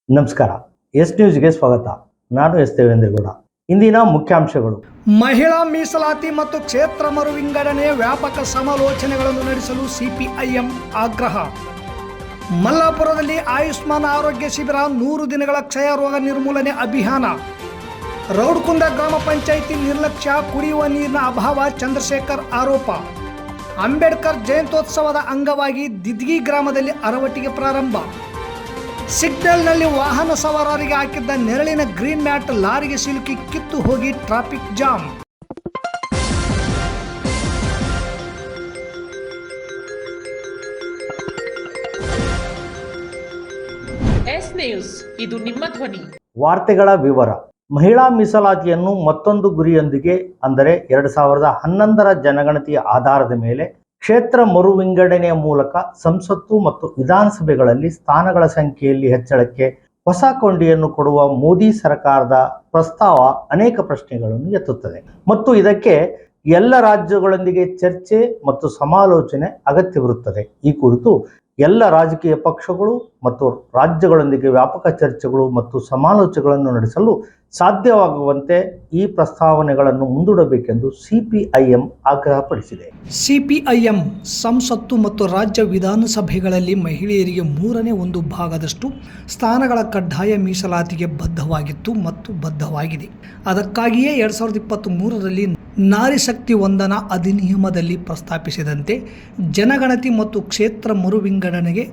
ನಮಸ್ಕಾರ. ಎಸ್ ನ್ಯೂಸ್ಗೆ ಸ್ವಾಗತ. ನಾನು ಎಸ್ ದೇವೇಂದ್ರಗೌಡ. ಇಂದಿನ ಮುಖ್ಯಾಂಶಗಳು: ಮಹಿಳಾ ಮೀಸಲಾತಿ ಮತ್ತು ಕ್ಷೇತ್ರ ಮರು ವಿಂಗಡಣೆ ವ್ಯಾಪಕ ಸಮಾಲೋಚನೆಗಳನ್ನು ನಡೆಸಲು ಸಿಪಿಐಎಂ ಆಗ್ರಹ. ಮಲ್ಲಾಪುರದಲ್ಲಿ ಆಯುಷ್ಮಾನ್ ಆರೋಗ್ಯ ಶಿಬಿರ, 100 ದಿನಗಳ ಕ್ಷಯ ರೋಗ ನಿರ್ಮೂಲನೆ ಅಭಿಯಾನ. ರೌಡ್ಕುಂದ ಗ್ರಾಮ ಪಂಚಾಯಿತಿ ನಿರ್ಲಕ್ಷ್ಯ, ಕುಡಿಯುವ ನೀರಿನ ಅಭಾವ, ಚಂದ್ರಶೇಖರ್ ಆರೋಪ. ಅಂಬೇಡ್ಕರ್ ಜಯಂತ್ಯೋತ್ಸವದ ಅಂಗವಾಗಿ ದಿದ್ಗಿ ಗ್ರಾಮದಲ್ಲಿ ಅರವಟ್ಟಿಗೆ ಪ್ರಾರಂಭ. ಸಿಗ್ನಲ್ನಲ್ಲಿ ವಾಹನ ಸವಾರರಿಗೆ ಹಾಕಿದ್ದ ನೆರಳಿನ ಗ್ರೀನ್ ಮ್ಯಾಟ್ ಲಾರಿಗೆ ಸಿಲುಕಿ ಕಿತ್ತು ಹೋಗಿ ಟ್ರಾಫಿಕ್ ಜಾಮ್. ಎಸ್ ನ್ಯೂಸ್, ಇದು ನಿಮ್ಮ ಧ್ವನಿ. ವಾರ್ತೆಗಳ ವಿವರ. ಮಹಿಳಾ ಮೀಸಲಾತಿಯನ್ನು ಮತ್ತೊಂದು ಗುರಿಯೊಂದಿಗೆ, ಅಂದರೆ 2011ರ ಜನಗಣತಿಯ ಆಧಾರದ ಮೇಲೆ ಕ್ಷೇತ್ರ ಮರು ವಿಂಗಡಣೆಯ ಮೂಲಕ ಸಂಸತ್ತು ಮತ್ತು ವಿಧಾನಸಭೆಗಳಲ್ಲಿ ಸ್ಥಾನಗಳ ಸಂಖ್ಯೆಯಲ್ಲಿ ಹೆಚ್ಚಳಕ್ಕೆ ಹೊಸ ಕೊಂಡಿಯನ್ನು ಕೊಡುವ ಮೋದಿ ಸರ್ಕಾರದ ಪ್ರಸ್ತಾವ ಅನೇಕ ಪ್ರಶ್ನೆಗಳನ್ನು ಎತ್ತುತ್ತದೆ ಮತ್ತು ಇದಕ್ಕೆ ಎಲ್ಲ ರಾಜ್ಯಗಳೊಂದಿಗೆ ಚರ್ಚೆ ಮತ್ತು ಸಮಾಲೋಚನೆ ಅಗತ್ಯವಿರುತ್ತದೆ. ಈ ಕುರಿತು ಎಲ್ಲ ರಾಜಕೀಯ ಪಕ್ಷಗಳು ಮತ್ತು ರಾಜ್ಯಗಳೊಂದಿಗೆ ವ್ಯಾಪಕ ಚರ್ಚೆಗಳು ಮತ್ತು ಸಮಾಲೋಚನೆಗಳನ್ನು ನಡೆಸಲು ಸಾಧ್ಯವಾಗುವಂತೆ ಈ ಪ್ರಸ್ತಾವನೆಗಳನ್ನು ಮುಂದೂಡಬೇಕೆಂದು ಸಿಪಿಐಎಂ ಆಗ್ರಹಪಡಿಸಿದೆ. ಸಿಪಿಐಎಂ ಸಂಸತ್ತು ಮತ್ತು ರಾಜ್ಯ ವಿಧಾನಸಭೆಗಳಲ್ಲಿ ಮಹಿಳೆಯರಿಗೆ 1/3 ಭಾಗದಷ್ಟು ಸ್ಥಾನಗಳ ಕಡ್ಡಾಯ ಮೀಸಲಾತಿಗೆ ಬದ್ಧವಾಗಿತ್ತು ಮತ್ತು ಬದ್ಧವಾಗಿದೆ. ಅದಕ್ಕಾಗಿಯೇ 2023ರಲ್ಲಿ ನಾರಿ ಶಕ್ತಿ ವಂದನಾ ಅಧಿನಿಯಮದಲ್ಲಿ ಪ್ರಸ್ತಾಪಿಸಿದಂತೆ ಜನಗಣತಿ ಮತ್ತು ಕ್ಷೇತ್ರ ಮರು ವಿಂಗಡಣೆಗೆ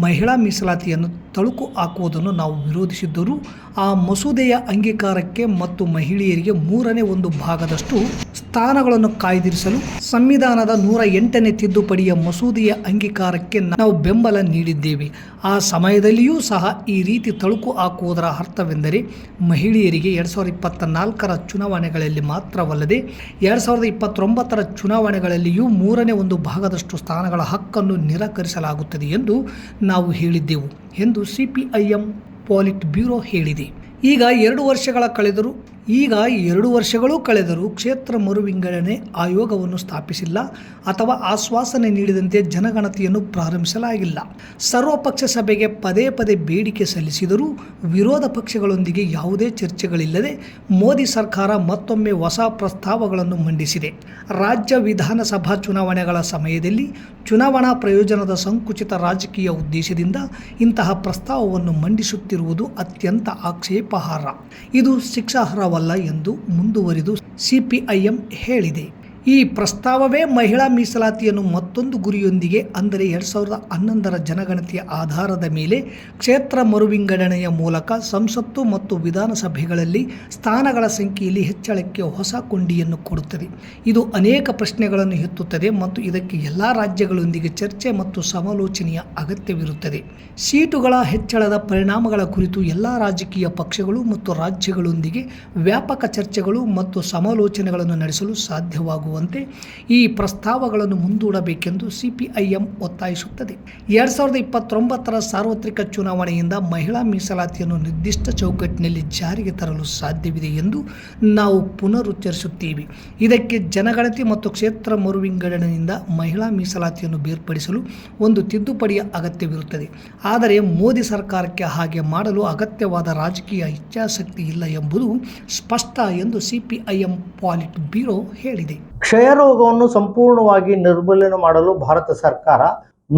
ಮಹಿಳಾ ಮೀಸಲಾತಿಯನ್ನು ತಳುಕು ಹಾಕುವುದನ್ನು ನಾವು ವಿರೋಧಿಸಿದ್ದರೂ ಆ ಮಸೂದೆಯ ಅಂಗೀಕಾರಕ್ಕೆ ಮತ್ತು ಮಹಿಳೆಯರಿಗೆ 1/3 ಭಾಗದಷ್ಟು ಸ್ಥಾನಗಳನ್ನು ಕಾಯ್ದಿರಿಸಲು ಸಂವಿಧಾನದ 108ನೇ ತಿದ್ದುಪಡಿಯ ಮಸೂದೆಯ ಅಂಗೀಕಾರಕ್ಕೆ ನಾವು ಬೆಂಬಲ ನೀಡಿದ್ದೇವೆ. ಆ ಸಮಯದಲ್ಲಿಯೂ ಸಹ ಈ ರೀತಿ ತಳುಕು ಹಾಕುವುದರ ಅರ್ಥವೆಂದರೆ ಮಹಿಳೆಯರಿಗೆ 2024ರ ಚುನಾವಣೆಗಳಲ್ಲಿ ಮಾತ್ರವಲ್ಲದೆ 2029ರ ಚುನಾವಣೆಗಳಲ್ಲಿಯೂ 1/3 ಭಾಗದಷ್ಟು ಸ್ಥಾನಗಳ ಹಕ್ಕನ್ನು ನಿರಾಕರಿಸಲಾಗುತ್ತದೆ ಎಂದು ನಾವು ಹೇಳಿದ್ದೆವು ಎಂದು ಸಿಪಿಐಎಂ ಪಾಲಿಟ್ ಬ್ಯೂರೋ ಹೇಳಿದೆ. ಈಗ 2 ವರ್ಷಗಳು ಕಳೆದರೂ ಕ್ಷೇತ್ರ ಮರು ವಿಂಗಡಣೆ ಆಯೋಗವನ್ನು ಸ್ಥಾಪಿಸಿಲ್ಲ ಅಥವಾ ಆಶ್ವಾಸನೆ ನೀಡಿದಂತೆ ಜನಗಣತಿಯನ್ನು ಪ್ರಾರಂಭಿಸಲಾಗಿಲ್ಲ. ಸರ್ವಪಕ್ಷ ಸಭೆಗೆ ಪದೇ ಬೇಡಿಕೆ ಸಲ್ಲಿಸಿದರೂ ವಿರೋಧ ಪಕ್ಷಗಳೊಂದಿಗೆ ಯಾವುದೇ ಚರ್ಚೆಗಳಿಲ್ಲದೆ ಮೋದಿ ಸರ್ಕಾರ ಮತ್ತೊಮ್ಮೆ ಹೊಸ ಪ್ರಸ್ತಾವಗಳನ್ನು ಮಂಡಿಸಿದೆ. ರಾಜ್ಯ ವಿಧಾನಸಭಾ ಚುನಾವಣೆಗಳ ಸಮಯದಲ್ಲಿ ಚುನಾವಣಾ ಪ್ರಯೋಜನದ ಸಂಕುಚಿತ ರಾಜಕೀಯ ಉದ್ದೇಶದಿಂದ ಇಂತಹ ಪ್ರಸ್ತಾವವನ್ನು ಮಂಡಿಸುತ್ತಿರುವುದು ಅತ್ಯಂತ ಆಕ್ಷೇಪಾರ್ಹ. ಇದು ಶಿಕ್ಷಾರ್ಹವಲ್ಲ ಎಂದು ಮುಂದುವರಿದು ಸಿಪಿಐಎಂ ಹೇಳಿದೆ. ಈ ಪ್ರಸ್ತಾವವೇ ಮಹಿಳಾ ಮೀಸಲಾತಿಯನ್ನು ಮತ್ತೊಂದು ಗುರಿಯೊಂದಿಗೆ, ಅಂದರೆ 2011ರ ಜನಗಣತಿಯ ಆಧಾರದ ಮೇಲೆ ಕ್ಷೇತ್ರ ಮರು ವಿಂಗಡಣೆಯ ಮೂಲಕ ಸಂಸತ್ತು ಮತ್ತು ವಿಧಾನಸಭೆಗಳಲ್ಲಿ ಸ್ಥಾನಗಳ ಸಂಖ್ಯೆಯಲ್ಲಿ ಹೆಚ್ಚಳಕ್ಕೆ ಹೊಸ ಕೊಂಡಿಯನ್ನು ಕೊಡುತ್ತದೆ. ಇದು ಅನೇಕ ಪ್ರಶ್ನೆಗಳನ್ನು ಎತ್ತುತ್ತದೆ ಮತ್ತು ಇದಕ್ಕೆ ಎಲ್ಲ ರಾಜ್ಯಗಳೊಂದಿಗೆ ಚರ್ಚೆ ಮತ್ತು ಸಮಾಲೋಚನೆಯ ಅಗತ್ಯವಿರುತ್ತದೆ. ಸೀಟುಗಳ ಹೆಚ್ಚಳದ ಪರಿಣಾಮಗಳ ಕುರಿತು ಎಲ್ಲ ರಾಜಕೀಯ ಪಕ್ಷಗಳು ಮತ್ತು ರಾಜ್ಯಗಳೊಂದಿಗೆ ವ್ಯಾಪಕ ಚರ್ಚೆಗಳು ಮತ್ತು ಸಮಾಲೋಚನೆಗಳನ್ನು ನಡೆಸಲು ಸಾಧ್ಯವಾಗುವ ಈ ಪ್ರಸ್ತಾವಗಳನ್ನು ಮುಂದೂಡಬೇಕೆಂದು ಸಿಪಿಐಎಂ ಒತ್ತಾಯಿಸುತ್ತದೆ. 2029ರ ಸಾರ್ವತ್ರಿಕ ಚುನಾವಣೆಯಿಂದ ಮಹಿಳಾ ಮೀಸಲಾತಿಯನ್ನು ನಿರ್ದಿಷ್ಟ ಚೌಕಟ್ಟಿನಲ್ಲಿ ಜಾರಿಗೆ ತರಲು ಸಾಧ್ಯವಿದೆ ಎಂದು ನಾವು ಪುನರುಚ್ಚರಿಸುತ್ತೇವೆ. ಇದಕ್ಕೆ ಜನಗಣತಿ ಮತ್ತು ಕ್ಷೇತ್ರ ಮರು ವಿಂಗಡಣೆಯಿಂದ ಮಹಿಳಾ ಮೀಸಲಾತಿಯನ್ನು ಬೇರ್ಪಡಿಸಲು ಒಂದು ತಿದ್ದುಪಡಿಯ ಅಗತ್ಯವಿರುತ್ತದೆ. ಆದರೆ ಮೋದಿ ಸರ್ಕಾರಕ್ಕೆ ಹಾಗೆ ಮಾಡಲು ಅಗತ್ಯವಾದ ರಾಜಕೀಯ ಇಚ್ಛಾಶಕ್ತಿ ಇಲ್ಲ ಎಂಬುದು ಸ್ಪಷ್ಟ ಎಂದು ಸಿಪಿಐಎಂ ಪಾಲಿಟ್ ಬ್ಯೂರೋ ಹೇಳಿದೆ. ಕ್ಷಯರೋಗವನ್ನು ಸಂಪೂರ್ಣವಾಗಿ ನಿರ್ಮೂಲನೆ ಮಾಡಲು ಭಾರತ ಸರ್ಕಾರ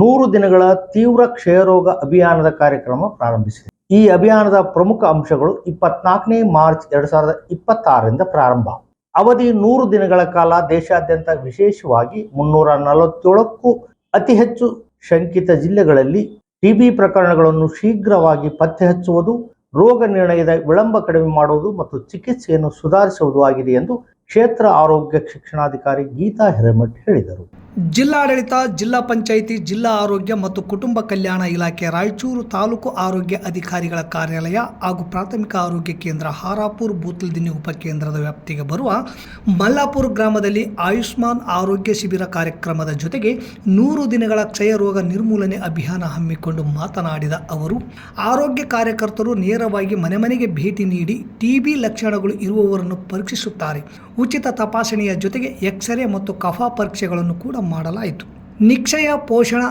100 ದಿನಗಳ ತೀವ್ರ ಕ್ಷಯರೋಗ ಅಭಿಯಾನದ ಕಾರ್ಯಕ್ರಮ ಪ್ರಾರಂಭಿಸಿದೆ. ಈ ಅಭಿಯಾನದ ಪ್ರಮುಖ ಅಂಶಗಳು 24ನೇ ಮಾರ್ಚ್ 2026ರಿಂದ ಪ್ರಾರಂಭ. ಅವಧಿ 100 ದಿನಗಳ ಕಾಲ. ದೇಶಾದ್ಯಂತ ವಿಶೇಷವಾಗಿ 347ಕ್ಕೂ ಅತಿ ಹೆಚ್ಚು ಶಂಕಿತ ಜಿಲ್ಲೆಗಳಲ್ಲಿ ಟಿಬಿ ಪ್ರಕರಣಗಳನ್ನು ಶೀಘ್ರವಾಗಿ ಪತ್ತೆ ಹಚ್ಚುವುದು, ರೋಗ ನಿರ್ಣಯದ ವಿಳಂಬ ಕಡಿಮೆ ಮಾಡುವುದು ಮತ್ತು ಚಿಕಿತ್ಸೆಯನ್ನು ಸುಧಾರಿಸುವುದು ಆಗಿದೆ ಎಂದು ಕ್ಷೇತ್ರ ಆರೋಗ್ಯ ಶಿಕ್ಷಣಾಧಿಕಾರಿ ಗೀತಾ ಹಿರೇಮಠ್ ಹೇಳಿದರು. ಜಿಲ್ಲಾಡಳಿತ, ಜಿಲ್ಲಾ ಪಂಚಾಯಿತಿ, ಜಿಲ್ಲಾ ಆರೋಗ್ಯ ಮತ್ತು ಕುಟುಂಬ ಕಲ್ಯಾಣ ಇಲಾಖೆ, ರಾಯಚೂರು ತಾಲೂಕು ಆರೋಗ್ಯ ಅಧಿಕಾರಿಗಳ ಕಾರ್ಯಾಲಯ ಹಾಗೂ ಪ್ರಾಥಮಿಕ ಆರೋಗ್ಯ ಕೇಂದ್ರ ಹಾರಾಪುರ್ ಬೂತ್ಲದಿನ್ನಿ ಉಪಕೇಂದ್ರದ ವ್ಯಾಪ್ತಿಗೆ ಬರುವ ಮಲ್ಲಾಪುರ ಗ್ರಾಮದಲ್ಲಿ ಆಯುಷ್ಮಾನ್ ಆರೋಗ್ಯ ಶಿಬಿರ ಕಾರ್ಯಕ್ರಮದ ಜೊತೆಗೆ 100 ದಿನಗಳ ಕ್ಷಯ ರೋಗ ನಿರ್ಮೂಲನೆ ಅಭಿಯಾನ ಹಮ್ಮಿಕೊಂಡು ಮಾತನಾಡಿದ ಅವರು, ಆರೋಗ್ಯ ಕಾರ್ಯಕರ್ತರು ನೇರವಾಗಿ ಮನೆಗೆ ಭೇಟಿ ನೀಡಿ ಟಿಬಿ ಲಕ್ಷಣಗಳು ಇರುವವರನ್ನು ಪರೀಕ್ಷಿಸುತ್ತಾರೆ. ಉಚಿತ ತಪಾಸಣೆಯ ಜೊತೆಗೆ ಎಕ್ಸ್ರೇ ಮತ್ತು ಕಫ ಪರೀಕ್ಷೆಗಳನ್ನು ಕೂಡ ಮಾಡಲಾಯಿತು. ನಿಕ್ಷಯ ಪೋಷಣ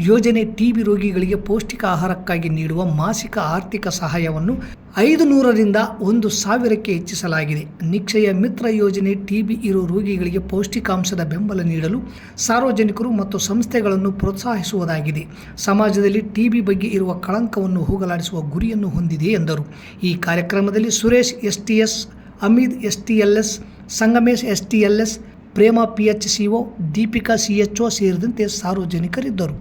ಯೋಜನೆ ಟಿಬಿ ರೋಗಿಗಳಿಗೆ ಪೌಷ್ಟಿಕ ಆಹಾರಕ್ಕಾಗಿ ನೀಡುವ ಮಾಸಿಕ ಆರ್ಥಿಕ ಸಹಾಯವನ್ನು 500ರಿಂದ 1,000ಕ್ಕೆ ಹೆಚ್ಚಿಸಲಾಗಿದೆ. ನಿಕ್ಷಯ ಮಿತ್ರ ಯೋಜನೆ ಟಿಬಿ ಇರೋ ರೋಗಿಗಳಿಗೆ ಪೌಷ್ಟಿಕಾಂಶದ ಬೆಂಬಲ ನೀಡಲು ಸಾರ್ವಜನಿಕರು ಮತ್ತು ಸಂಸ್ಥೆಗಳನ್ನು ಪ್ರೋತ್ಸಾಹಿಸುವುದಾಗಿದೆ. ಸಮಾಜದಲ್ಲಿ ಟಿಬಿ ಬಗ್ಗೆ ಇರುವ ಕಳಂಕವನ್ನು ಹೋಗಲಾಡಿಸುವ ಗುರಿಯನ್ನು ಹೊಂದಿದೆ ಎಂದರು. ಈ ಕಾರ್ಯಕ್ರಮದಲ್ಲಿ ಸುರೇಶ್ ಎಸ್ಟಿಎಸ್, ಅಮೀದ್ ಎಸ್ಟಿಎಲ್ಎಸ್, ಸಂಗಮೇಶ್ ಎಸ್ಟಿಎಲ್ಎಸ್, ಪ್ರೇಮ PHCO, ದೀಪಿಕಾ CHO ಸೇರಿದಂತೆ ಸಾರ್ವಜನಿಕರಿದ್ದರು.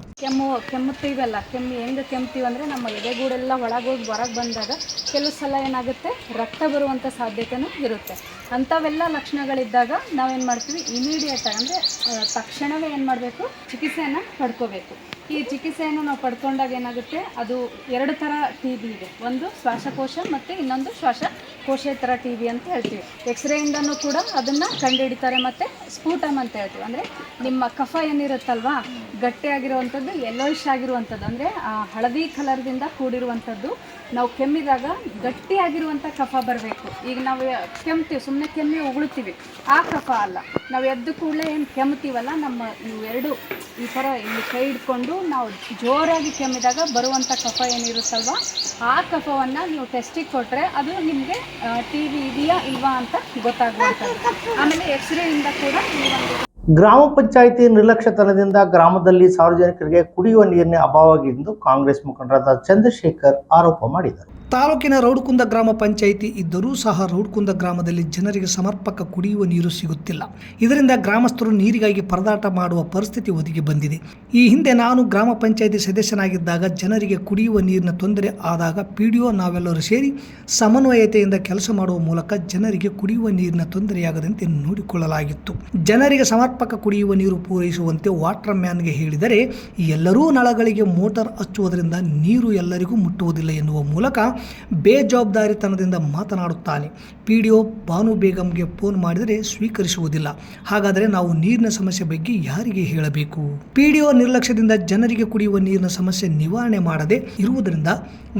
ಕೆಮ್ಮುತ್ತೀವಲ್ಲ, ಹೆಂಗೆ ಕೆಮ್ತೀವಿ ಅಂದರೆ ನಮ್ಮ ಎದೆಗೂಡೆಲ್ಲ ಒಳಗೋಗಿ ಹೊರಗೆ ಬಂದಾಗ ಕೆಲವು ಸಲ ಏನಾಗುತ್ತೆ, ರಕ್ತ ಬರುವಂಥ ಸಾಧ್ಯತೆಯೂ ಇರುತ್ತೆ. ಅಂಥವೆಲ್ಲ ಲಕ್ಷಣಗಳಿದ್ದಾಗ ನಾವೇನು ಮಾಡ್ತೀವಿ, ಇಮಿಡಿಯೇಟಾಗಿ ಅಂದರೆ ತಕ್ಷಣವೇ ಏನು ಮಾಡಬೇಕು, ಚಿಕಿತ್ಸೆಯನ್ನು ಪಡ್ಕೋಬೇಕು. ಈ ಚಿಕಿತ್ಸೆಯನ್ನು ನಾವು ಪಡ್ಕೊಂಡಾಗ ಏನಾಗುತ್ತೆ, ಅದು 2 ಥರ TB ಇದೆ. ಒಂದು ಶ್ವಾಸಕೋಶ ಮತ್ತು ಇನ್ನೊಂದು ಶ್ವಾಸಕೋಶೇತರ TB ಅಂತ ಹೇಳ್ತೀವಿ. ಎಕ್ಸ್ರೇಯಿಂದನೂ ಕೂಡ ಅದನ್ನು ಕಂಡುಹಿಡಿತಾರೆ. ಮತ್ತು ಸ್ಫೂಟಮ್ ಅಂತ ಹೇಳ್ತೀವಿ, ಅಂದರೆ ನಿಮ್ಮ ಕಫ ಏನಿರುತ್ತಲ್ವಾ, ಗಟ್ಟಿಯಾಗಿರುವಂಥದ್ದು, ಯೆಲ್ಲೋಯಿಶ್ ಆಗಿರುವಂಥದ್ದು, ಅಂದರೆ ಹಳದಿ ಕಲರ್ದಿಂದ ಕೂಡಿರುವಂಥದ್ದು. ನಾವು ಕೆಮ್ಮಿದಾಗ ಗಟ್ಟಿಯಾಗಿರುವಂಥ ಕಫ ಬರಬೇಕು. ಈಗ ನಾವು ಕೆಮ್ತೀವಿ, ಸುಮ್ಮನೆ ಕೆಮ್ಮಿ ಉಗುಳ್ತೀವಿ, ಆ ಕಫ ಅಲ್ಲ. ನಾವು ಎದ್ದು ಕೂಡಲೇ ಏನು ಕೆಮ್ತೀವಲ್ಲ, ನಮ್ಮ ಇವೆರಡು ಈ ಥರ ಇಲ್ಲಿ ಕೈ ಹಿಡ್ಕೊಂಡು ನಾವು ಜೋರಾಗಿ ಕೆಮ್ಮಿದಾಗ ಬರುವಂಥ ಕಫ ಏನಿರುತ್ತಲ್ವ, ಆ ಕಫವನ್ನು ನೀವು ಟೆಸ್ಟಿಗೆ ಕೊಟ್ಟರೆ ಅದು ನಿಮಗೆ TB ಇದೆಯಾ ಇಲ್ವಾ ಅಂತ ಗೊತ್ತಾಗುವಂಥದ್ದು. ಆಮೇಲೆ ಎಕ್ಸ್ರೇಯಿಂದ ಕೂಡ ಗ್ರಾಮ ಪಂಚಾಯಿತಿ ನಿರ್ಲಕ್ಷ್ಯತನದಿಂದ ಗ್ರಾಮದಲ್ಲಿ ಸಾರ್ವಜನಿಕರಿಗೆ ಕುಡಿಯುವ ನೀರಿನ ಅಭಾವವಾಗಿದೆ ಎಂದು ಕಾಂಗ್ರೆಸ್ ಮುಖಂಡರಾದ ಚಂದ್ರಶೇಖರ್ ಆರೋಪ ಮಾಡಿದರು. ತಾಲೂಕಿನ ರೌಡ್ಕುಂದ ಗ್ರಾಮ ಪಂಚಾಯಿತಿ ಇದ್ದರೂ ಸಹ ರೌಡ್ಕುಂದ ಗ್ರಾಮದಲ್ಲಿ ಜನರಿಗೆ ಸಮರ್ಪಕ ಕುಡಿಯುವ ನೀರು ಸಿಗುತ್ತಿಲ್ಲ. ಇದರಿಂದ ಗ್ರಾಮಸ್ಥರು ನೀರಿಗಾಗಿ ಪರದಾಟ ಮಾಡುವ ಪರಿಸ್ಥಿತಿ ಒದಗಿ ಬಂದಿದೆ. ಈ ಹಿಂದೆ ನಾನು ಗ್ರಾಮ ಪಂಚಾಯಿತಿ ಸದಸ್ಯನಾಗಿದ್ದಾಗ ಜನರಿಗೆ ಕುಡಿಯುವ ನೀರಿನ ತೊಂದರೆ ಆದಾಗ PDO ನಾವೆಲ್ಲರೂ ಸೇರಿ ಸಮನ್ವಯತೆಯಿಂದ ಕೆಲಸ ಮಾಡುವ ಮೂಲಕ ಜನರಿಗೆ ಕುಡಿಯುವ ನೀರಿನ ತೊಂದರೆಯಾಗದಂತೆ ನೋಡಿಕೊಳ್ಳಲಾಗಿತ್ತು. ಜನರಿಗೆ ಸಮರ್ಪಕ ಕುಡಿಯುವ ನೀರು ಪೂರೈಸುವಂತೆ ವಾಟರ್ ಮ್ಯಾನ್ಗೆ ಹೇಳಿದರೆ ಎಲ್ಲರೂ ನಳಗಳಿಗೆ ಮೋಟಾರ್ ಹಚ್ಚುವುದರಿಂದ ನೀರು ಎಲ್ಲರಿಗೂ ಮುಟ್ಟುವುದಿಲ್ಲ ಎನ್ನುವ ಮೂಲಕ ಬೇಜವಾಬ್ದಾರಿತನದಿಂದ ಮಾತನಾಡುತ್ತಾನೆ. PDO ಬಾನು ಬೇಗಂಗೆ ಫೋನ್ ಮಾಡಿದರೆ ಸ್ವೀಕರಿಸುವುದಿಲ್ಲ. ಹಾಗಾದರೆ ನಾವು ನೀರಿನ ಸಮಸ್ಯೆ ಬಗ್ಗೆ ಯಾರಿಗೆ ಹೇಳಬೇಕು? PDO ನಿರ್ಲಕ್ಷ್ಯದಿಂದ ಜನರಿಗೆ ಕುಡಿಯುವ ನೀರಿನ ಸಮಸ್ಯೆ ನಿವಾರಣೆ ಮಾಡದೆ ಇರುವುದರಿಂದ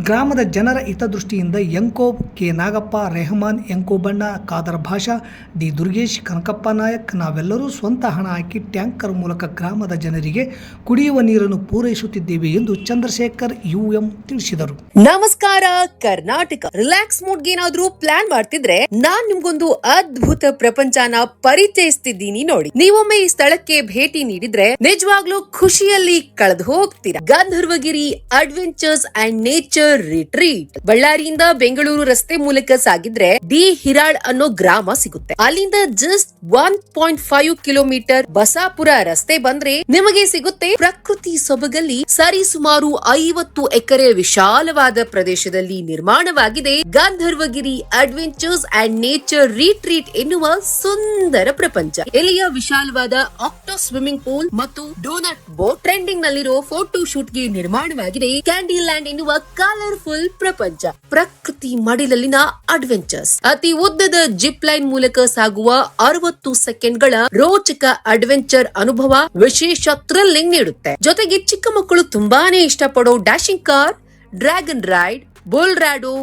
ಗ್ರಾಮದ ಜನರ ಹಿತದೃಷ್ಟಿಯಿಂದ ಯಂಕೋಬ್, ಕೆ ನಾಗಪ್ಪ, ರೆಹಮಾನ್, ಯಂಕೋಬಣ್ಣ, ಖಾದರ್ ಭಾಷಾ, ಡಿ ದುರ್ಗೇಶ್, ಕನಕಪ್ಪ ನಾಯಕ್ ನಾವೆಲ್ಲರೂ ಸ್ವಂತ ಹಣ ಹಾಕಿ ಟ್ಯಾಂಕರ್ ಮೂಲಕ ಗ್ರಾಮದ ಜನರಿಗೆ ಕುಡಿಯುವ ನೀರನ್ನು ಪೂರೈಸುತ್ತಿದ್ದೇವೆ ಎಂದು ಚಂದ್ರಶೇಖರ್ UM ತಿಳಿಸಿದರು. ನಮಸ್ಕಾರ ಕರ್ನಾಟಕ. ರಿಲ್ಯಾಕ್ಸ್ ಮೂಡ್ಗೆ ಏನಾದ್ರೂ ಪ್ಲಾನ್ ಮಾಡ್ತಿದ್ರೆ ನಾನ್ ನಿಮ್ಗೊಂದು ಅದ್ಭುತ ಪ್ರಪಂಚನ ಪರಿಚಯಿಸ್ತಿದ್ದೀನಿ ನೋಡಿ. ನೀವೊಮ್ಮೆ ಈ ಸ್ಥಳಕ್ಕೆ ಭೇಟಿ ನೀಡಿದ್ರೆ ನಿಜವಾಗ್ಲೂ ಖುಷಿಯಲ್ಲಿ ಕಳೆದು ಹೋಗ್ತೀರಾ. Gandharvagiri adventures and nature retreat. ಬಳ್ಳಾರಿಯಿಂದ ಬೆಂಗಳೂರು ರಸ್ತೆ ಮೂಲಕ ಸಾಗಿದ್ರೆ ಡಿ ಹಿರಾಳ್ ಅನ್ನೋ ಗ್ರಾಮ ಸಿಗುತ್ತೆ. ಅಲ್ಲಿಂದ ಜಸ್ಟ್ 1.5 ಕಿಲೋಮೀಟರ್ ಬಸಾಪುರ ರಸ್ತೆ ಬಂದ್ರೆ ನಿಮಗೆ ಸಿಗುತ್ತೆ ಪ್ರಕೃತಿ ಸೊಬಗಲ್ಲಿ ಸರಿಸುಮಾರು 50 ಎಕರೆ ವಿಶಾಲವಾದ ಪ್ರದೇಶದಲ್ಲಿ ನಿರ್ಮಾಣವಾಗಿದೆ Gandharvagiri adventures and nature retreat ಎನ್ನುವ ಸುಂದರ ಪ್ರಪಂಚ. ಇಲ್ಲಿಯ ವಿಶಾಲವಾದ ಆಕ್ಟೋ ಸ್ವಿಮ್ಮಿಂಗ್ ಪೂಲ್ ಮತ್ತು ಡೋನಟ್ ಬೋಟ್, ಟ್ರೆಂಡಿಂಗ್ ನಲ್ಲಿರೋ ಫೋಟೋ ಶೂಟ್ ಗೆ ನಿರ್ಮಾಣವಾಗಿದೆ ಕ್ಯಾಂಡಿ ಲ್ಯಾಂಡ್ ಎನ್ನುವ ಕಲರ್ಫುಲ್ ಪ್ರಪಂಚ. ಪ್ರಕೃತಿ ಮಡಿಲಲ್ಲಿನ ಅಡ್ವೆಂಚರ್ಸ್, ಅತಿ ಉದ್ದದ ಜಿಪ್ ಲೈನ್ ಮೂಲಕ ಸಾಗುವ 60 ಸೆಕೆಂಡ್ಗಳ ರೋಚಕ ಅಡ್ವೆಂಚರ್ ಅನುಭವ ವಿಶೇಷ ಥ್ರಿಲ್ಲಿಂಗ್ ನೀಡುತ್ತೆ. ಜೊತೆಗೆ ಚಿಕ್ಕ ಮಕ್ಕಳು ತುಂಬಾನೇ ಇಷ್ಟಪಡೋ dashing car, dragon ride, bull rodeo,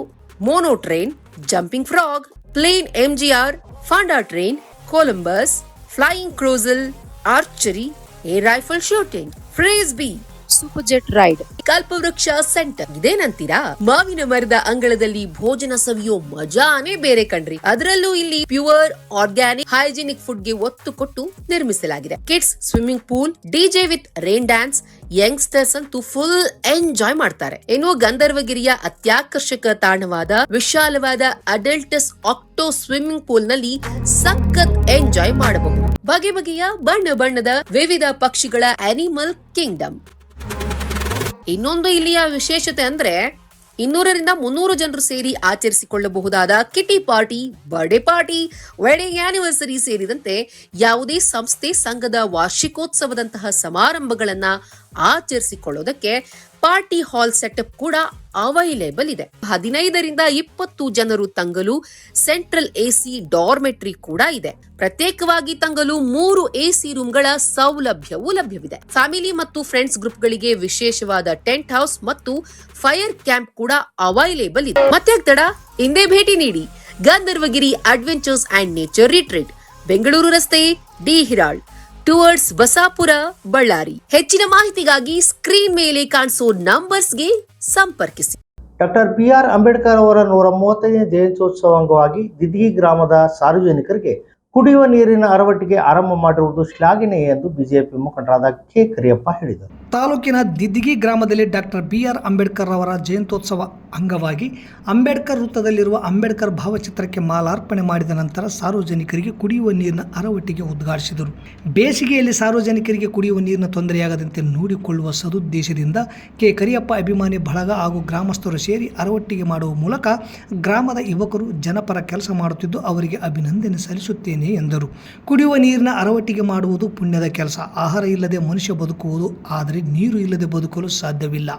mono train, jumping frog, plane MGR, panda train, Columbus, flying carousel, archery, air rifle shooting, frisbee, super jet ride, Kalpavriksha centre. ಇದೇನಂತೀರಾ? ಮಾವಿನ ಮರದ ಅಂಗಳದಲ್ಲಿ ಭೋಜನ ಸವಿಯೋ ಮಜಾನೇ ಬೇರೆ ಕಣ್ರಿ. ಅದರಲ್ಲೂ ಇಲ್ಲಿ ಪ್ಯೂರ್ ಆರ್ಗ್ಯಾನಿಕ್ ಹೈಜಿನಿಕ್ ಫುಡ್ ಗೆ ಒತ್ತು ಕೊಟ್ಟು ನಿರ್ಮಿಸಲಾಗಿದೆ. Kids swimming pool, DJ with rain dance, youngsters ಅಂತೂ ಫುಲ್ ಎಂಜಾಯ್ ಮಾಡ್ತಾರೆ. ಇನ್ನು ಗಂಧರ್ವಗಿರಿಯ ಅತ್ಯಾಕರ್ಷಕ ತಾಣವಾದ ವಿಶಾಲವಾದ ಅಡಲ್ಟಸ್ ಆಕ್ಟೋ ಸ್ವಿಮ್ಮಿಂಗ್ ಪೂಲ್ ನಲ್ಲಿ ಸಖತ್ ಎಂಜಾಯ್ ಮಾಡಬಹುದು. ಬಗೆ ಬಗೆಯ ಬಣ್ಣ ಬಣ್ಣದ ವಿವಿಧ ಪಕ್ಷಿಗಳ ಅನಿಮಲ್ ಕಿಂಗ್ಡಮ್. ಇನ್ನೊಂದು ಇಲ್ಲಿಯ ವಿಶೇಷತೆ ಅಂದ್ರೆ 200ರಿಂದ 300 ಜನರು ಸೇರಿ ಆಚರಿಸಿಕೊಳ್ಳಬಹುದಾದ kitty party, birthday party, wedding anniversary ಸೇರಿದಂತೆ ಯಾವುದೇ ಸಂಸ್ಥೆ ಸಂಘದ ವಾರ್ಷಿಕೋತ್ಸವದಂತಹ ಸಮಾರಂಭಗಳನ್ನ ಆಚರಿಸಿಕೊಳ್ಳೋದಕ್ಕೆ ಪಾರ್ಟಿ ಹಾಲ್ ಸೆಟಪ್ ಕೂಡ ಅವೈಲೇಬಲ್ ಇದೆ. 15ರಿಂದ 20 ಜನರು ತಂಗಲು ಸೆಂಟ್ರಲ್ AC ಡಾರ್ಮೆಟ್ರಿ ಕೂಡ ಇದೆ. ಪ್ರತ್ಯೇಕವಾಗಿ ತಂಗಲು 3 AC ರೂಮ್ಗಳ ಸೌಲಭ್ಯವೂ ಲಭ್ಯವಿದೆ. ಫ್ಯಾಮಿಲಿ ಮತ್ತು ಫ್ರೆಂಡ್ಸ್ ಗ್ರೂಪ್ ಗಳಿಗೆ ವಿಶೇಷವಾದ ಟೆಂಟ್ ಹೌಸ್ ಮತ್ತು ಫೈರ್ ಕ್ಯಾಂಪ್ ಕೂಡ ಅವೈಲೇಬಲ್ ಇದೆ. ಮತ್ತೆ ತಡ, ಹಿಂದೆ ಭೇಟಿ ನೀಡಿ Gandharvagiri adventures and nature retreat, Bengaluru ರಸ್ತೆ, ಡಿ ಹಿರಾಳ್, ಟುವರ್ಡ್ಸ್ ಬಸಾಪುರ, ಬಳ್ಳಾರಿ. ಹೆಚ್ಚಿನ ಮಾಹಿತಿಗಾಗಿ ಸ್ಕ್ರೀನ್ ಮೇಲೆ ಕಾಣಿಸೋ ನಂಬರ್ಸ್ಗೆ ಸಂಪರ್ಕಿಸಿ. ಡಾಕ್ಟರ್ BR ಅಂಬೇಡ್ಕರ್ ಅವರ 130ನೇ ಜಯಂತ್ಯೋತ್ಸವ ಅಂಗವಾಗಿ ದಿದ್ಗಿ ಗ್ರಾಮದ ಸಾರ್ವಜನಿಕರಿಗೆ ಕುಡಿಯುವ ನೀರಿನ ಅರವಟ್ಟಿಗೆ ಆರಂಭ ಮಾಡಿರುವುದು ಶ್ಲಾಘನೀಯ ಎಂದು ಬಿಜೆಪಿ ಮುಖಂಡರಾದ ಕೆ ಕರಿಯಪ್ಪ ಹೇಳಿದರು. ತಾಲೂಕಿನ ದಿದ್ಗಿ ಗ್ರಾಮದಲ್ಲಿ ಡಾಕ್ಟರ್ BR ಅಂಬೇಡ್ಕರ್ ಅವರ ಜಯಂತ್ಯೋತ್ಸವ ಅಂಗವಾಗಿ ಅಂಬೇಡ್ಕರ್ ವೃತ್ತದಲ್ಲಿರುವ ಅಂಬೇಡ್ಕರ್ ಭಾವಚಿತ್ರಕ್ಕೆ ಮಾಲಾರ್ಪಣೆ ಮಾಡಿದ ನಂತರ ಸಾರ್ವಜನಿಕರಿಗೆ ಕುಡಿಯುವ ನೀರಿನ ಅರವಟ್ಟಿಗೆ ಉದ್ಘಾಟಿಸಿದರು. ಬೇಸಿಗೆಯಲ್ಲಿ ಸಾರ್ವಜನಿಕರಿಗೆ ಕುಡಿಯುವ ನೀರಿನ ತೊಂದರೆಯಾಗದಂತೆ ನೋಡಿಕೊಳ್ಳುವ ಸದುದ್ದೇಶದಿಂದ ಕೆ ಕರಿಯಪ್ಪ ಅಭಿಮಾನಿ ಬಳಗ ಹಾಗೂ ಗ್ರಾಮಸ್ಥರು ಸೇರಿ ಅರವಟ್ಟಿಗೆ ಮಾಡುವ ಮೂಲಕ ಗ್ರಾಮದ ಯುವಕರು ಜನಪರ ಕೆಲಸ ಮಾಡುತ್ತಿದ್ದು ಅವರಿಗೆ ಅಭಿನಂದನೆ ಸಲ್ಲಿಸುತ್ತೇನೆ ಎಂದರು. ಕುಡಿಯುವ ನೀರಿನ ಅರವಟ್ಟಿಗೆ ಮಾಡುವುದು ಪುಣ್ಯದ ಕೆಲಸ. ಆಹಾರ ಇಲ್ಲದೆ ಮನುಷ್ಯ ಬದುಕುವುದು, ಆದರೆ ನೀರು ಇಲ್ಲದೆ ಬದುಕಲು ಸಾಧ್ಯವಿಲ್ಲ.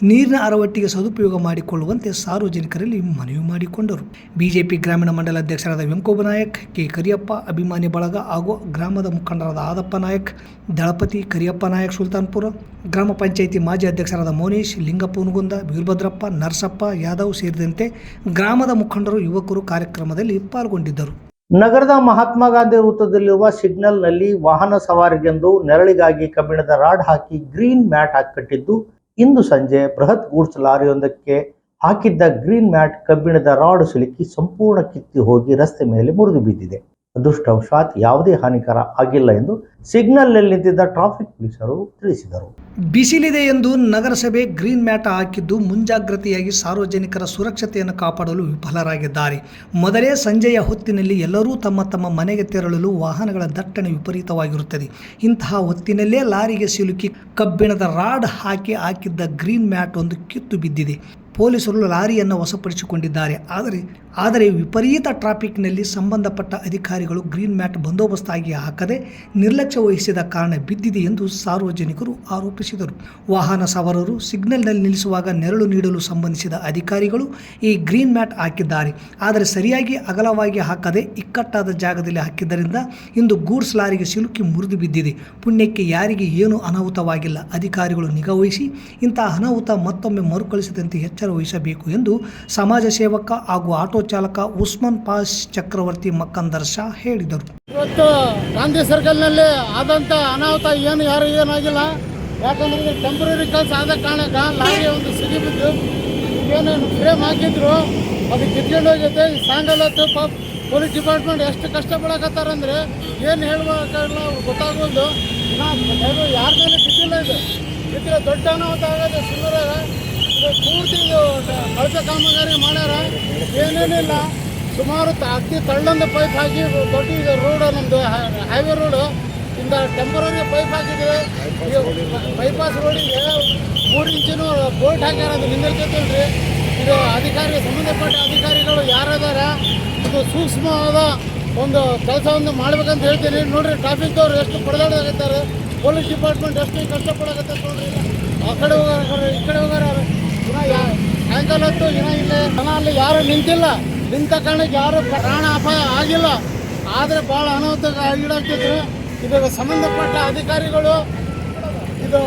ನೀರಿನ ಅರವಟ್ಟಿಗೆ ಸದುಪಯೋಗ ಮಾಡಿಕೊಳ್ಳುವಂತೆ ಸಾರ್ವಜನಿಕರಲ್ಲಿ ಮನವಿ ಮಾಡಿಕೊಂಡರು. ಬಿಜೆಪಿ ಗ್ರಾಮೀಣ ಮಂಡಲ ಅಧ್ಯಕ್ಷರಾದ ವೆಂಕೋಬ ನಾಯಕ್, ಕೆ ಕರಿಯಪ್ಪ ಅಭಿಮಾನಿ ಬಳಗ ಹಾಗೂ ಗ್ರಾಮದ ಮುಖಂಡರಾದ ಆದಪ್ಪ ನಾಯಕ್, ದಳಪತಿ, ಕರಿಯಪ್ಪ ನಾಯಕ್ ಸುಲ್ತಾನ್ಪುರ, ಗ್ರಾಮ ಪಂಚಾಯಿತಿ ಮಾಜಿ ಅಧ್ಯಕ್ಷರಾದ ಮೋನೇಶ್, ಲಿಂಗಪ್ಪ ಹುನಗುಂದ, ವೀರಭದ್ರಪ್ಪ, ನರಸಪ್ಪ ಯಾದವ್ ಸೇರಿದಂತೆ ಗ್ರಾಮದ ಮುಖಂಡರು, ಯುವಕರು ಕಾರ್ಯಕ್ರಮದಲ್ಲಿ ಪಾಲ್ಗೊಂಡಿದ್ದರು. ನಗರದ ಮಹಾತ್ಮ ಗಾಂಧಿ ವೃತ್ತದಲ್ಲಿರುವ ಸಿಗ್ನಲ್ನಲ್ಲಿ ವಾಹನ ಸವಾರಿಗೆಂದು ನೆರಳಿಗಾಗಿ ಕಬ್ಬಿಣದ ರಾಡ್ ಹಾಕಿ ಗ್ರೀನ್ ಮ್ಯಾಟ್ ಕಟ್ಟಿದ್ದು, ಇಂದು ಸಂಜೆ ಬೃಹತ್ ಗೂಡ್ಸ್ ಲಾರಿಯೊಂದಕ್ಕೆ ಹಾಕಿದ್ದ ಗ್ರೀನ್ ಮ್ಯಾಟ್ ಕಬ್ಬಿಣದ ರಾಡ್ ಸಿಲುಕಿ ಸಂಪೂರ್ಣ ಕಿತ್ತಿ ಹೋಗಿ ರಸ್ತೆ ಮೇಲೆ ಮುರಿದು ಬಿದ್ದಿದೆ. ಅದೃಷ್ಟವಶಾತ್ ಯಾವುದೇ ಹಾನಿಕರ ಆಗಿಲ್ಲ ಎಂದು ಸಿಗ್ನಲ್ನಲ್ಲಿ ನಿಂತಿದ್ದ ಟ್ರಾಫಿಕ್ ಪೊಲೀಸರು ತಿಳಿಸಿದರು. ಬಿಸಿಲಿದೆ ಎಂದು ನಗರಸಭೆ ಗ್ರೀನ್ ಮ್ಯಾಟ್ ಹಾಕಿದ್ದು ಮುಂಜಾಗ್ರತೆಯಾಗಿ ಸಾರ್ವಜನಿಕರ ಸುರಕ್ಷತೆಯನ್ನು ಕಾಪಾಡಲು ವಿಫಲರಾಗಿದ್ದಾರೆ. ಮೊದಲೇ ಸಂಜೆಯ ಹೊತ್ತಿನಲ್ಲಿ ಎಲ್ಲರೂ ತಮ್ಮ ತಮ್ಮ ಮನೆಗೆ ತೆರಳಲು ವಾಹನಗಳ ದಟ್ಟಣೆ ವಿಪರೀತವಾಗಿರುತ್ತದೆ. ಇಂತಹ ಹೊತ್ತಿನಲ್ಲೇ ಲಾರಿಗೆ ಸಿಲುಕಿ ಕಬ್ಬಿಣದ ರಾಡ್ ಹಾಕಿದ್ದ ಗ್ರೀನ್ ಮ್ಯಾಟ್ ಒಂದು ಕಿತ್ತು ಬಿದ್ದಿದೆ. ಪೊಲೀಸರು ಲಾರಿಯನ್ನು ವಶಪಡಿಸಿಕೊಂಡಿದ್ದಾರೆ. ಆದರೆ ವಿಪರೀತ ಟ್ರಾಫಿಕ್ನಲ್ಲಿ ಸಂಬಂಧಪಟ್ಟ ಅಧಿಕಾರಿಗಳು ಗ್ರೀನ್ ಮ್ಯಾಟ್ ಬಂದೋಬಸ್ತಾಗಿ ಹಾಕದೆ ನಿರ್ಲಕ್ಷ್ಯ ವಹಿಸಿದ ಕಾರಣ ಬಿದ್ದಿದೆ ಎಂದು ಸಾರ್ವಜನಿಕರು ಆರೋಪಿಸಿದರು. ವಾಹನ ಸವಾರರು ಸಿಗ್ನಲ್ನಲ್ಲಿ ನಿಲ್ಲಿಸುವಾಗ ನೆರಳು ನೀಡಲು ಸಂಬಂಧಿಸಿದ ಅಧಿಕಾರಿಗಳು ಈ ಗ್ರೀನ್ ಮ್ಯಾಟ್ ಹಾಕಿದ್ದಾರೆ. ಆದರೆ ಸರಿಯಾಗಿ ಅಗಲವಾಗಿ ಹಾಕದೆ ಇಕ್ಕಟ್ಟಾದ ಜಾಗದಲ್ಲಿ ಹಾಕಿದ್ದರಿಂದ ಇಂದು ಗೂಡ್ಸ್ ಲಾರಿಗೆ ಸಿಲುಕಿ ಮುರಿದು ಬಿದ್ದಿದೆ. ಪುಣ್ಯಕ್ಕೆ ಯಾರಿಗೆ ಏನೂ ಅನಾಹುತವಾಗಿಲ್ಲ. ಅಧಿಕಾರಿಗಳು ನಿಗಾವಹಿಸಿ ಇಂತಹ ಅನಾಹುತ ಮತ್ತೊಮ್ಮೆ ಮರುಕಳಿಸದಂತೆ ಎಚ್ಚರ ವಹಿಸಬೇಕು ಎಂದು ಸಮಾಜ ಸೇವಕ ಹಾಗೂ ಆಟೋ ಚಾಲಕ ಉಸ್ಮಾನ್ ಪಾಷ್ ಚಕ್ರವರ್ತಿ ಮಕ್ಕಂದರ್ ಶಾ ಹೇಳಿದರು. ಇವತ್ತು ಗಾಂಧಿ ಸರ್ಕಲ್ನಲ್ಲಿ ಆದಂಥ ಅನಾಹುತ ಏನಾಗಿಲ್ಲ. ಯಾಕಂದ್ರೆ ಟೆಂಪ್ರರಿ ಕೆಲಸ ಆದ ಕಾರಣಕ್ಕೆ ಲಾರಿ ಒಂದು ಸಿಗಿ ಬಿದ್ದು ಏನೇನು ಫ್ರೇಮ್ ಹಾಕಿದ್ರು ಅದು ಕಿತ್ಕೊಂಡು ಹೋಗೈತೆ. ಈ ಸಾಯಂಕಾಲತ್ತು ಪೊಲೀಸ್ ಡಿಪಾರ್ಟ್ಮೆಂಟ್ ಎಷ್ಟು ಕಷ್ಟಪಡಕತ್ತಾರಂದ್ರೆ ಏನು ಹೇಳಬೇಕಾಗಿಲ್ಲ, ಅವ್ರು ಗೊತ್ತಾಗೋದು. ಯಾರ ಮೇಲೆ ಬಿದ್ದಿಲ್ಲ, ಇದು ದೊಡ್ಡ ಅನಾಹುತ ಆಗೋದು. ಸುಮಾರಾಗ ಪೂರ್ತಿ ಕಳಚ ಕಾಮಗಾರಿ ಮಾಡ್ಯಾರ, ಏನೇನಿಲ್ಲ. ಸುಮಾರು ಅತಿ ತಳ್ಳೊಂದು ಪೈಪ್ ಹಾಕಿ ದೊಡ್ಡ ರೋಡ್, ನಮ್ಮದು ಹೈವೇ ರೋಡು ಇಂದ ಟೆಂಪರರಿ ಪೈಪ್ ಹಾಕಿದ್ದೀವಿ. ಬೈಪಾಸ್ ರೋಡಿಗೆ 3 ಇಂಚಿನ ಬೋಲ್ಟ್ ಹಾಕ್ಯಾರ. ಅದು ನಿಂದಿರ್ತೈತಲ್ರಿ. ಇದು ಸಂಬಂಧಪಟ್ಟ ಅಧಿಕಾರಿಗಳು ಯಾರದಾರ ಇದು ಸೂಕ್ಷ್ಮವಾದ ಒಂದು ಕೆಲಸವನ್ನು ಮಾಡ್ಬೇಕಂತ ಹೇಳ್ತೀನಿ. ನೋಡ್ರಿ, ಟ್ರಾಫಿಕ್ದವ್ರು ಎಷ್ಟು ಪಡೆದಾಡಕತ್ತಾರೆ, ಪೊಲೀಸ್ ಡಿಪಾರ್ಟ್ಮೆಂಟ್ ಎಷ್ಟು ಕಷ್ಟಪಡಕತ್ತೆ ನೋಡ್ರಿ. ಆ ಕಡೆ ಹೋಗಾರ, ಈ ಕಡೆ ಹೋಗಾರ. ಸಾಯಂಕಾಲ ಹೊತ್ತು ಇಲ್ಲಿ ಜನ ಅಲ್ಲಿ ಯಾರು ನಿಂತಿಲ್ಲ. ನಿಂತ ಕಾರಣಕ್ಕೆ ಯಾರು ಪ್ರಾಣ ಅಪಾಯ ಆಗಿಲ್ಲ. ಆದರೆ ಭಾಳ ಅನಾಹುತ ಈಡಾಗ್ತಿದ್ರು. ಇದಕ್ಕೆ ಸಂಬಂಧಪಟ್ಟ ಅಧಿಕಾರಿಗಳು ಇದು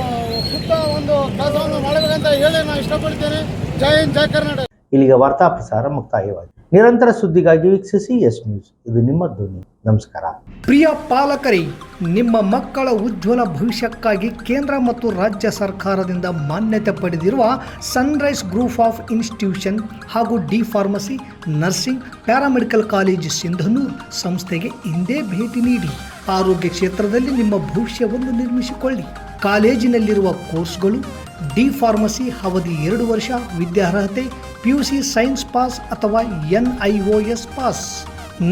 ಸೂಕ್ತ ಒಂದು ಕೆಲಸವನ್ನು ಮಾಡಬೇಕಂತ ಹೇಳಿ ನಾನು ಇಷ್ಟಪಡ್ತೇನೆ. ಜೈ ಹಿಂದ್, ಜೈ ಕರ್ನಾಟಕ. ಇಲ್ಲಿಗೆ ವಾರ್ತಾ ಪ್ರಸಾರ ಮುಕ್ತಾಯವಾಗಿದೆ. ನಿರಂತರ ಸುದ್ದಿಗಾಗಿ ವೀಕ್ಷಿಸಿ ಎಸ್ ನ್ಯೂಸ್, ಇದು ನಿಮ್ಮ ಧ್ವನಿ. ನಮಸ್ಕಾರ. ಪ್ರಿಯ ಪಾಲಕರೇ, ನಿಮ್ಮ ಮಕ್ಕಳ ಉಜ್ವಲ ಭವಿಷ್ಯಕ್ಕಾಗಿ ಕೇಂದ್ರ ಮತ್ತು ರಾಜ್ಯ ಸರ್ಕಾರದಿಂದ ಮಾನ್ಯತೆ ಪಡೆದಿರುವ ಸನ್ರೈಸ್ ಗ್ರೂಪ್ ಆಫ್ ಇನ್ಸ್ಟಿಟ್ಯೂಷನ್ ಹಾಗೂ D Pharmacy, Nursing, Paramedical college Sindhanur ಸಂಸ್ಥೆಗೆ ಇಂದೇ ಭೇಟಿ ನೀಡಿ ಆರೋಗ್ಯ ಕ್ಷೇತ್ರದಲ್ಲಿ ನಿಮ್ಮ ಭವಿಷ್ಯವನ್ನು ನಿರ್ಮಿಸಿಕೊಳ್ಳಿ. ಕಾಲೇಜಿನಲ್ಲಿರುವ ಕೋರ್ಸ್ಗಳು: ಡಿ ಫಾರ್ಮಸಿ ಅವಧಿ 2 ವರ್ಷ, ವಿದ್ಯಾರ್ಹತೆ PUC ಸೈನ್ಸ್ ಪಾಸ್ ಅಥವಾ NIOS ಪಾಸ್.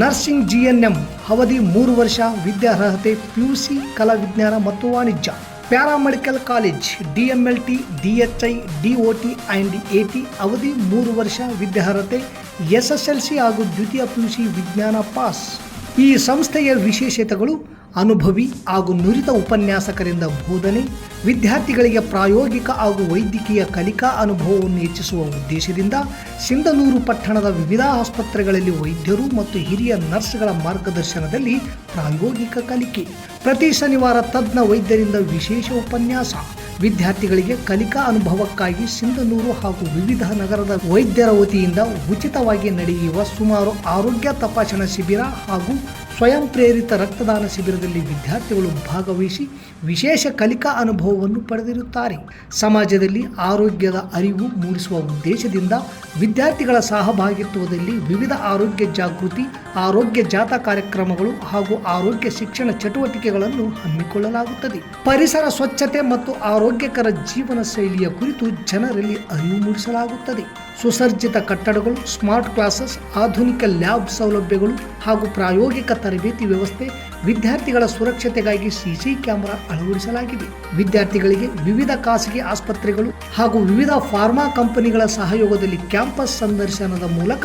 ನರ್ಸಿಂಗ್ GNM ಅವಧಿ 3 ವರ್ಷ, ವಿದ್ಯಾರ್ಹತೆ PUC ಕಲಾ ವಿಜ್ಞಾನ ಮತ್ತು ವಾಣಿಜ್ಯ. Paramedical college DMLT, DHI, DOT and AT ಅವಧಿ 3 ವರ್ಷ, ವಿದ್ಯಾರ್ಹತೆ SSLC ಹಾಗೂ ದ್ವಿತೀಯ PUC ವಿಜ್ಞಾನ ಪಾಸ್. ಈ ಸಂಸ್ಥೆಯ ವಿಶೇಷತೆಗಳು: ಅನುಭವಿ ಹಾಗೂ ನುರಿತ ಉಪನ್ಯಾಸಕರಿಂದ ಬೋಧನೆ, ವಿದ್ಯಾರ್ಥಿಗಳಿಗೆ ಪ್ರಾಯೋಗಿಕ ಹಾಗೂ ವೈದ್ಯಕೀಯ ಕಲಿಕಾ ಅನುಭವವನ್ನು ಹೆಚ್ಚಿಸುವ ಉದ್ದೇಶದಿಂದ ಸಿಂಧನೂರು ಪಟ್ಟಣದ ವಿವಿಧ ಆಸ್ಪತ್ರೆಗಳಲ್ಲಿ ವೈದ್ಯರು ಮತ್ತು ಹಿರಿಯ ನರ್ಸ್ಗಳ ಮಾರ್ಗದರ್ಶನದಲ್ಲಿ ಪ್ರಾಯೋಗಿಕ ಕಲಿಕೆ. ಪ್ರತಿ ಶನಿವಾರ ತಜ್ಞ ವೈದ್ಯರಿಂದ ವಿಶೇಷ ಉಪನ್ಯಾಸ. ವಿದ್ಯಾರ್ಥಿಗಳಿಗೆ ಕಲಿಕಾ ಅನುಭವಕ್ಕಾಗಿ ಸಿಂಧನೂರು ಹಾಗೂ ವಿವಿಧ ನಗರದ ವೈದ್ಯರ ವತಿಯಿಂದ ಉಚಿತವಾಗಿ ನಡೆಯುವ ಸುಮಾರು ಆರೋಗ್ಯ ತಪಾಸಣಾ ಶಿಬಿರ ಹಾಗೂ ಸ್ವಯಂ ಪ್ರೇರಿತ ರಕ್ತದಾನ ಶಿಬಿರದಲ್ಲಿ ವಿದ್ಯಾರ್ಥಿಗಳು ಭಾಗವಹಿಸಿ ವಿಶೇಷ ಕಲಿಕಾ ಅನುಭವವನ್ನು ಪಡೆದಿರುತ್ತಾರೆ. ಸಮಾಜದಲ್ಲಿ ಆರೋಗ್ಯದ ಅರಿವು ಮೂಡಿಸುವ ಉದ್ದೇಶದಿಂದ ವಿದ್ಯಾರ್ಥಿಗಳ ಸಹಭಾಗಿತ್ವದಲ್ಲಿ ವಿವಿಧ ಆರೋಗ್ಯ ಜಾಗೃತಿ, ಆರೋಗ್ಯ ಜಾಥಾ ಕಾರ್ಯಕ್ರಮಗಳು ಹಾಗೂ ಆರೋಗ್ಯ ಶಿಕ್ಷಣ ಚಟುವಟಿಕೆಗಳನ್ನು ಹಮ್ಮಿಕೊಳ್ಳಲಾಗುತ್ತದೆ. ಪರಿಸರ ಸ್ವಚ್ಛತೆ ಮತ್ತು ಆರೋಗ್ಯಕರ ಜೀವನ ಶೈಲಿಯ ಕುರಿತು ಜನರಲ್ಲಿ ಅರಿವು ಮೂಡಿಸಲಾಗುತ್ತದೆ. ಸುಸಜ್ಜಿತ ಕಟ್ಟಡಗಳು, ಸ್ಮಾರ್ಟ್ ಕ್ಲಾಸಸ್, ಆಧುನಿಕ ಲ್ಯಾಬ್ ಸೌಲಭ್ಯಗಳು ಹಾಗೂ ಪ್ರಾಯೋಗಿಕ ತರಬೇತಿ ವ್ಯವಸ್ಥೆ, ವಿದ್ಯಾರ್ಥಿಗಳ ಸುರಕ್ಷತೆಗಾಗಿ ಸಿಸಿ ಕ್ಯಾಮೆರಾ ಅಳವಡಿಸಲಾಗಿದೆ. ವಿದ್ಯಾರ್ಥಿಗಳಿಗೆ ವಿವಿಧ ಖಾಸಗಿ ಆಸ್ಪತ್ರೆಗಳು ಹಾಗೂ ವಿವಿಧ ಫಾರ್ಮಾ ಕಂಪನಿಗಳ ಸಹಯೋಗದಲ್ಲಿ ಕ್ಯಾಂಪಸ್ ಸಂದರ್ಶನದ ಮೂಲಕ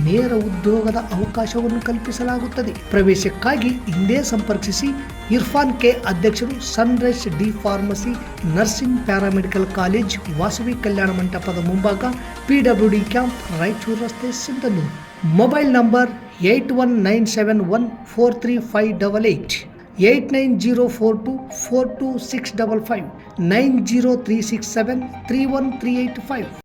ನೇರ ಉದ್ಯೋಗದ ಅವಕಾಶವನ್ನು ಕಲ್ಪಿಸಲಾಗುತ್ತದೆ. ಪ್ರವೇಶಕ್ಕಾಗಿ ಹಿಂದೆ ಸಂಪರ್ಕಿಸಿ. ಇರ್ಫಾನ್ ಕೆ, ಅಧ್ಯಕ್ಷರು, Sunrise D Pharmacy Nursing Paramedical College, Vasavi Kalyana ಮಂಟಪದ ಮುಂಭಾಗ, PWD ಕ್ಯಾಂಪ್, ರಾಯಚೂರು ರಸ್ತೆ, ಸಿಂಧನೂರು. Mobile number 8197143588, 8904242655, 90367313885.